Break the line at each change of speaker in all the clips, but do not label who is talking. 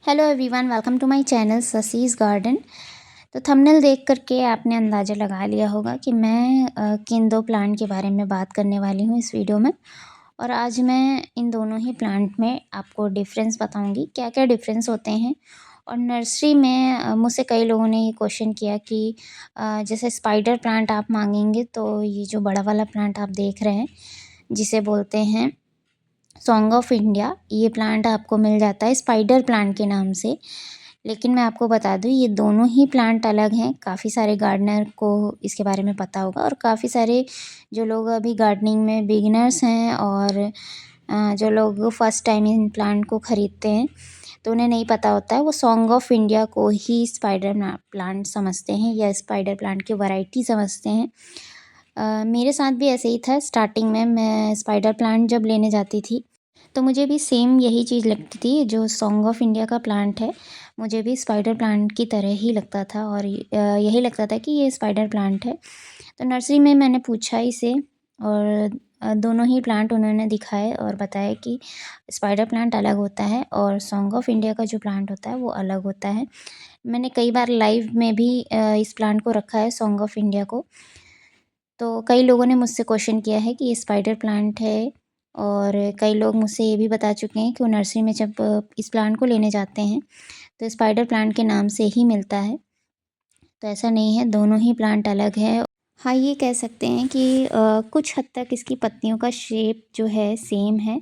Hello everyone, welcome to my channel ससीज garden. तो thumbnail देख करके आपने अंदाज़ा लगा लिया होगा कि मैं किन दो प्लांट के बारे में बात करने वाली हूँ इस वीडियो में। और आज मैं इन दोनों ही प्लांट में आपको डिफरेंस बताऊंगी, क्या क्या डिफरेंस होते हैं। और नर्सरी में मुझसे कई लोगों ने ये क्वेश्चन किया कि जैसे स्पाइडर प्लांट आप मांगेंगे, तो ये जो बड़ा वाला प्लांट आप देख रहे हैं जिसे बोलते हैं सॉन्ग ऑफ इंडिया, ये प्लांट आपको मिल जाता है स्पाइडर प्लांट के नाम से। लेकिन मैं आपको बता दूँ, ये दोनों ही प्लांट अलग हैं। काफ़ी सारे गार्डनर को इसके बारे में पता होगा, और काफ़ी सारे जो लोग अभी गार्डनिंग में बिगिनर्स हैं और जो लोग फर्स्ट टाइम इन प्लांट को ख़रीदते हैं तो उन्हें नहीं पता होता है, वो सॉन्ग ऑफ इंडिया को ही स्पाइडर प्लांट समझते हैं या स्पाइडर प्लांट की वैरायटी समझते हैं। मेरे साथ भी ऐसे ही था। स्टार्टिंग में मैं स्पाइडर प्लांट जब लेने जाती थी तो मुझे भी सेम यही चीज़ लगती थी। जो सॉन्ग ऑफ इंडिया का प्लांट है, मुझे भी स्पाइडर प्लांट की तरह ही लगता था, और यही लगता था कि ये स्पाइडर प्लांट है। तो नर्सरी में मैंने पूछा इसे, और दोनों ही प्लांट उन्होंने दिखाए और बताया कि स्पाइडर प्लांट अलग होता है और सॉन्ग ऑफ इंडिया का जो प्लांट होता है वो अलग होता है। मैंने कई बार लाइव में भी इस प्लांट को रखा है, सॉन्ग ऑफ इंडिया को। तो कई लोगों ने मुझसे क्वेश्चन किया है कि ये स्पाइडर प्लांट है, और कई लोग मुझसे ये भी बता चुके हैं कि वो नर्सरी में जब इस प्लांट को लेने जाते हैं तो स्पाइडर प्लांट के नाम से ही मिलता है। तो ऐसा नहीं है, दोनों ही प्लांट अलग है। हाँ, ये कह सकते हैं कि कुछ हद तक इसकी पत्तियों का शेप जो है सेम है,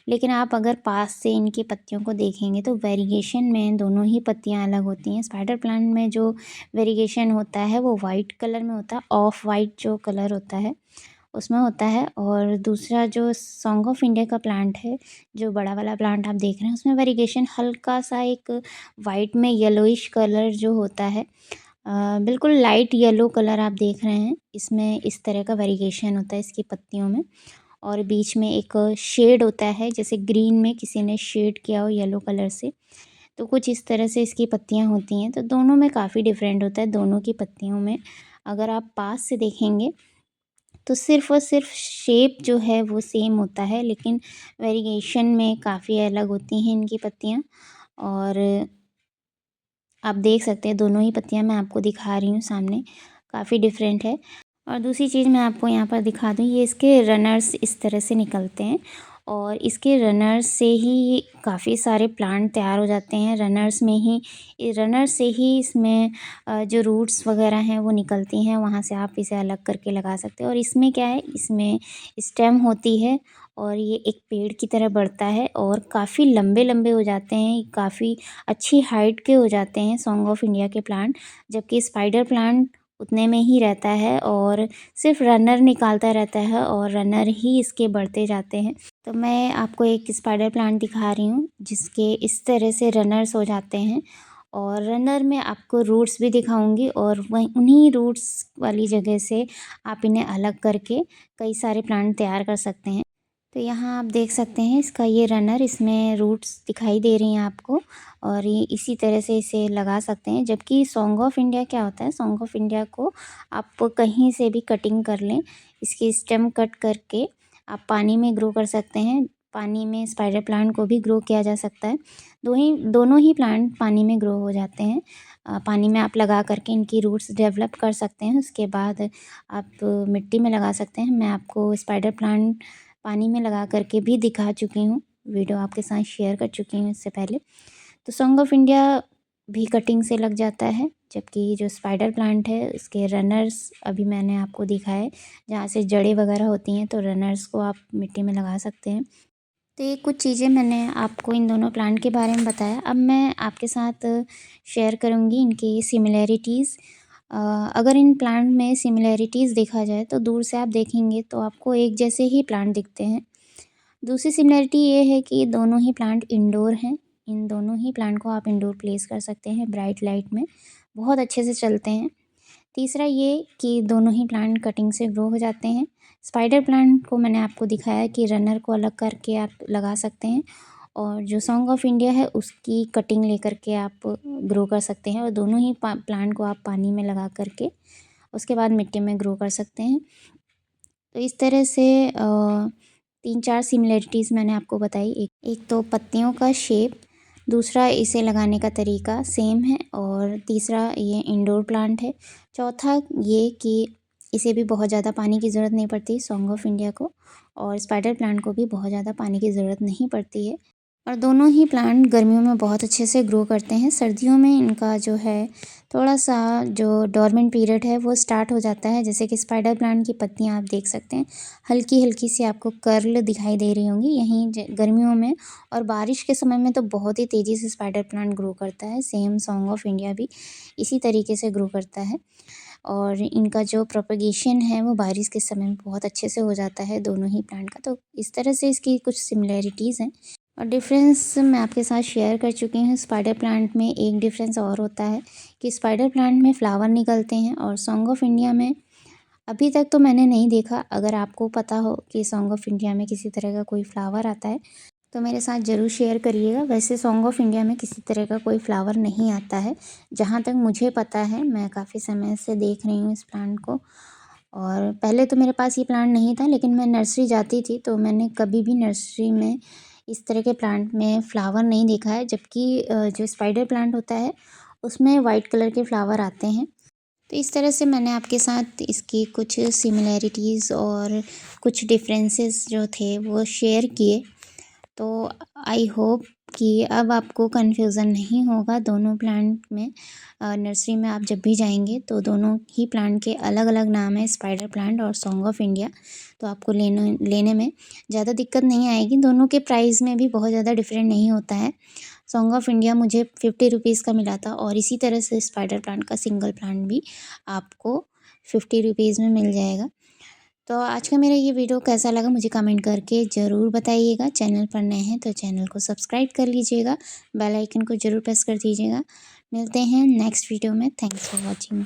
लेकिन आप अगर पास से इनकी पत्तियों को देखेंगे तो वेरिएशन में दोनों ही पत्तियां अलग होती हैं। स्पाइडर प्लांट में जो वेरिएशन होता है वो वाइट कलर में होता है, ऑफ वाइट जो कलर होता है उसमें होता है। और दूसरा जो सॉन्ग ऑफ इंडिया का प्लांट है, जो बड़ा वाला प्लांट आप देख रहे हैं, उसमें वेरिएशन हल्का सा एक वाइट में येलोइश कलर जो होता है, बिल्कुल लाइट येलो कलर आप देख रहे हैं, इसमें इस तरह का वेरिएशन होता है इसकी पत्तियों में। और बीच में एक शेड होता है, जैसे ग्रीन में किसी ने शेड किया हो येलो कलर से, तो कुछ इस तरह से इसकी पत्तियां होती हैं। तो दोनों में काफ़ी डिफरेंट होता है, दोनों की पत्तियों में अगर आप पास से देखेंगे तो सिर्फ़ और सिर्फ शेप जो है वो सेम होता है, लेकिन वेरिएशन में काफ़ी अलग होती हैं इनकी पत्तियाँ। और आप देख सकते हैं दोनों ही पत्तियाँ मैं आपको दिखा रही हूँ सामने, काफ़ी डिफरेंट है। और दूसरी चीज़ मैं आपको यहाँ पर दिखा दूँ, ये इसके रनर्स इस तरह से निकलते हैं, और इसके रनर्स से ही काफ़ी सारे प्लांट तैयार हो जाते हैं। रनर से ही इसमें जो रूट्स वगैरह हैं वो निकलती हैं, वहाँ से आप इसे अलग करके लगा सकते हैं। और इसमें क्या है, इसमें स्टेम होती है और ये एक पेड़ की तरह बढ़ता है और काफ़ी लंबे लंबे हो जाते हैं, काफ़ी अच्छी हाइट के हो जाते हैं सॉन्ग ऑफ इंडिया के प्लांट। जबकि स्पाइडर प्लांट उतने में ही रहता है और सिर्फ रनर निकालता रहता है और रनर ही इसके बढ़ते जाते हैं। तो मैं आपको एक स्पाइडर प्लांट दिखा रही हूँ जिसके इस तरह से रनर्स हो जाते हैं, और रनर में आपको रूट्स भी दिखाऊंगी, और वहीं उन्हीं रूट्स वाली जगह से आप इन्हें अलग करके कई सारे प्लांट तैयार कर सकते हैं। तो यहाँ आप देख सकते हैं इसका ये रनर, इसमें रूट्स दिखाई दे रही हैं आपको, और ये इसी तरह से इसे लगा सकते हैं। जबकि सॉन्ग ऑफ इंडिया क्या होता है, सॉन्ग ऑफ इंडिया को आप कहीं से भी कटिंग कर लें, इसकी स्टेम कट करके आप पानी में ग्रो कर सकते हैं। पानी में स्पाइडर प्लांट को भी ग्रो किया जा सकता है। दोनों ही प्लांट पानी में ग्रो हो जाते हैं। पानी में आप लगा करके इनकी रूट्स डेवलप कर सकते हैं, उसके बाद आप मिट्टी में लगा सकते हैं। मैं आपको स्पाइडर प्लांट पानी में लगा करके भी दिखा चुकी हूँ, वीडियो आपके साथ शेयर कर चुकी हूँ इससे पहले। तो सॉन्ग ऑफ इंडिया भी कटिंग से लग जाता है, जबकि जो स्पाइडर प्लांट है उसके रनर्स अभी मैंने आपको दिखाए, जहाँ से जड़ें वगैरह होती हैं, तो रनर्स को आप मिट्टी में लगा सकते हैं। तो ये कुछ चीज़ें मैंने आपको इन दोनों प्लांट के बारे में बताया। अब मैं आपके साथ शेयर करूँगी इनकी सिमिलैरिटीज़। अगर इन प्लांट में सिमिलैरिटीज़ देखा जाए तो दूर से आप देखेंगे तो आपको एक जैसे ही प्लांट दिखते हैं। दूसरी सिमिलैरिटी ये है कि दोनों ही प्लांट इंडोर हैं। इन दोनों ही प्लांट को आप इंडोर प्लेस कर सकते हैं ब्राइट लाइट में, बहुत अच्छे से चलते हैं। तीसरा ये कि दोनों ही प्लांट कटिंग से ग्रो हो जाते हैं। स्पाइडर प्लांट को मैंने आपको दिखाया कि रनर को अलग करके आप लगा सकते हैं, और जो सॉन्ग ऑफ इंडिया है उसकी कटिंग लेकर के आप ग्रो कर सकते हैं, और दोनों ही प्लांट को आप पानी में लगा करके उसके बाद मिट्टी में ग्रो कर सकते हैं। तो इस तरह से 3-4 सिमिलरिटीज़ मैंने आपको बताई। एक एक तो पत्तियों का शेप, दूसरा, इसे लगाने का तरीका सेम है। और तीसरा, ये इंडोर प्लांट है। चौथा ये कि इसे भी बहुत ज़्यादा पानी की ज़रूरत नहीं पड़ती, सॉन्ग ऑफ इंडिया को। और स्पाइडर प्लांट को भी बहुत ज़्यादा पानी की ज़रूरत नहीं पड़ती है। और दोनों ही प्लांट गर्मियों में बहुत अच्छे से ग्रो करते हैं। सर्दियों में इनका जो है थोड़ा-सा जो डोर्मेंट पीरियड है वो स्टार्ट हो जाता है। जैसे कि स्पाइडर प्लांट की पत्तियाँ आप देख सकते हैं, हल्की-हल्की सी आपको कर्ल दिखाई दे रही होंगी यहीं गर्मियों में। और बारिश के समय में तो बहुत ही तेज़ी से स्पाइडर प्लांट ग्रो करता है। सेम सॉन्ग ऑफ इंडिया भी इसी तरीके से ग्रो करता है। और इनका जो प्रोपगेशन है वो बारिश के समय में बहुत अच्छे से हो जाता है दोनों ही प्लांट का। तो इस तरह से इसकी कुछ सिमिलैरिटीज़ हैं। और डिफरेंस मैं आपके साथ शेयर कर चुकी हूँ। स्पाइडर प्लांट में एक डिफरेंस और होता है कि स्पाइडर प्लांट में फ्लावर निकलते हैं और सॉन्ग ऑफ इंडिया में अभी तक तो मैंने नहीं देखा। अगर आपको पता हो कि सॉन्ग ऑफ इंडिया में किसी तरह का कोई फ्लावर आता है तो मेरे साथ ज़रूर शेयर करिएगा। वैसे सॉन्ग ऑफ इंडिया में किसी तरह का कोई फ्लावर नहीं आता है, जहाँ तक मुझे पता है। मैं काफ़ी समय से देख रही हूँ इस प्लांट को। और पहले तो मेरे पास ये प्लांट नहीं था, लेकिन मैं नर्सरी जाती थी तो मैंने कभी भी नर्सरी में इस तरह के प्लांट में फ्लावर नहीं देखा है। जबकि जो स्पाइडर प्लांट होता है उसमें वाइट कलर के फ्लावर आते हैं। तो इस तरह से मैंने आपके साथ इसकी कुछ सिमिलैरिटीज़ और कुछ डिफरेंसेस जो थे वो शेयर किए। तो आई होप कि अब आपको कन्फ्यूज़न नहीं होगा दोनों प्लांट में। नर्सरी में आप जब भी जाएंगे तो दोनों ही प्लांट के अलग अलग नाम है, स्पाइडर प्लांट और सॉन्ग ऑफ इंडिया। तो आपको लेने में ज़्यादा दिक्कत नहीं आएगी। दोनों के प्राइस में भी बहुत ज़्यादा डिफरेंट नहीं होता है। सॉन्ग ऑफ इंडिया मुझे 50 रुपीज़ का मिला था और इसी तरह से स्पाइडर प्लांट का सिंगल प्लांट भी आपको 50 रुपीज़ में मिल जाएगा। तो आज का मेरा ये वीडियो कैसा लगा मुझे कमेंट करके ज़रूर बताइएगा। चैनल पर नए हैं तो चैनल को सब्सक्राइब कर लीजिएगा, बेल आइकन को ज़रूर प्रेस कर दीजिएगा। मिलते हैं नेक्स्ट वीडियो में। Thanks for watching.